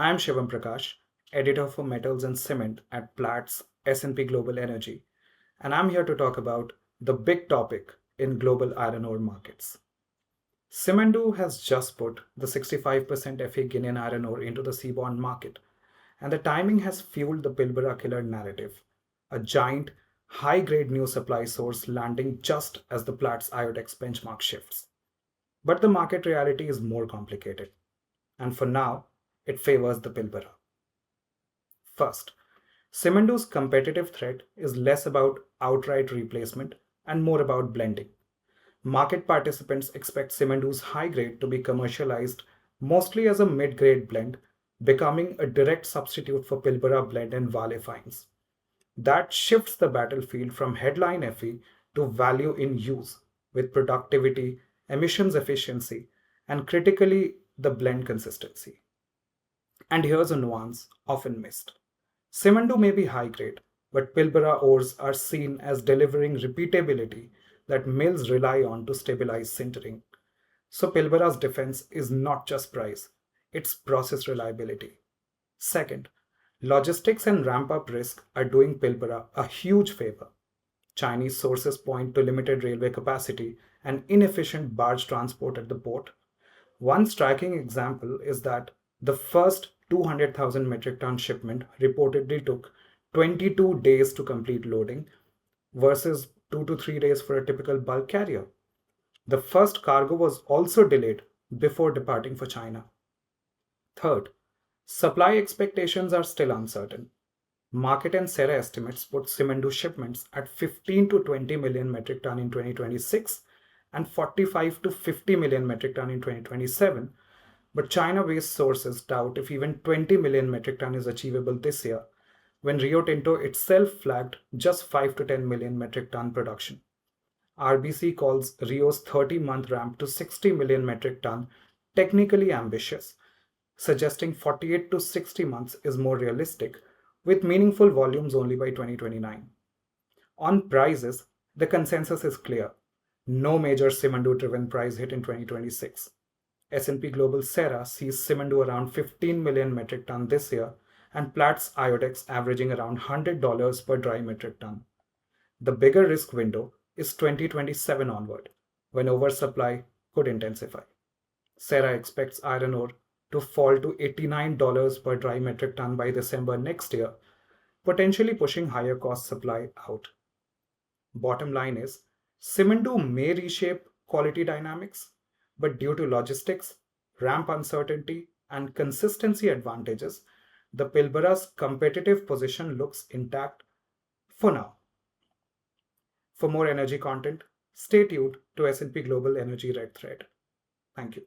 I'm Shivam Prakash, editor for Metals and Cement at Platts S&P Global Energy, and I'm here to talk about the big topic in global iron ore markets. Simandou has just put the 65% Fe Guinean iron ore into the seaborne market, and the timing has fueled the Pilbara killer narrative, a giant, high-grade new supply source landing just as the Platts IODEX benchmark shifts. But the market reality is more complicated, and for now, it favors the Pilbara. First, Simandou's competitive threat is less about outright replacement and more about blending. Market participants expect Simandou's high grade to be commercialized mostly as a mid grade blend, becoming a direct substitute for Pilbara blend and Vale fines. That shifts the battlefield from headline Fe to value in use, with productivity, emissions efficiency, and critically, the blend consistency. And here's a nuance often missed. Simandou may be high grade, but Pilbara ores are seen as delivering repeatability that mills rely on to stabilize sintering. So Pilbara's defense is not just price, it's process reliability. Second, logistics and ramp up risk are doing Pilbara a huge favor. Chinese sources point to limited railway capacity and inefficient barge transport at the port. One striking example is that the first 200,000 metric ton shipment reportedly took 22 days to complete loading versus 2 to 3 days for a typical bulk carrier. The first cargo was also delayed before departing for China. Third, supply expectations are still uncertain. Market and Serra estimates put Simandou shipments at 15 to 20 million metric ton in 2026 and 45 to 50 million metric ton in 2027, but China-based sources doubt if even 20 million metric ton is achievable this year, when Rio Tinto itself flagged just 5 to 10 million metric ton production. RBC calls Rio's 30-month ramp to 60 million metric ton technically ambitious, suggesting 48 to 60 months is more realistic, with meaningful volumes only by 2029. On prices, the consensus is clear. No major Simandou-driven price hit in 2026. S&P Global Serra sees Simandou around 15 million metric ton this year and Platts IODEX averaging around $100 per dry metric ton. The bigger risk window is 2027 onward, when oversupply could intensify. Serra expects iron ore to fall to $89 per dry metric ton by December next year, potentially pushing higher cost supply out. Bottom line is, Simandou may reshape quality dynamics, but due to logistics, ramp uncertainty, and consistency advantages, the Pilbara's competitive position looks intact for now. For more energy content, stay tuned to S&P Global Energy Red Thread. Thank you.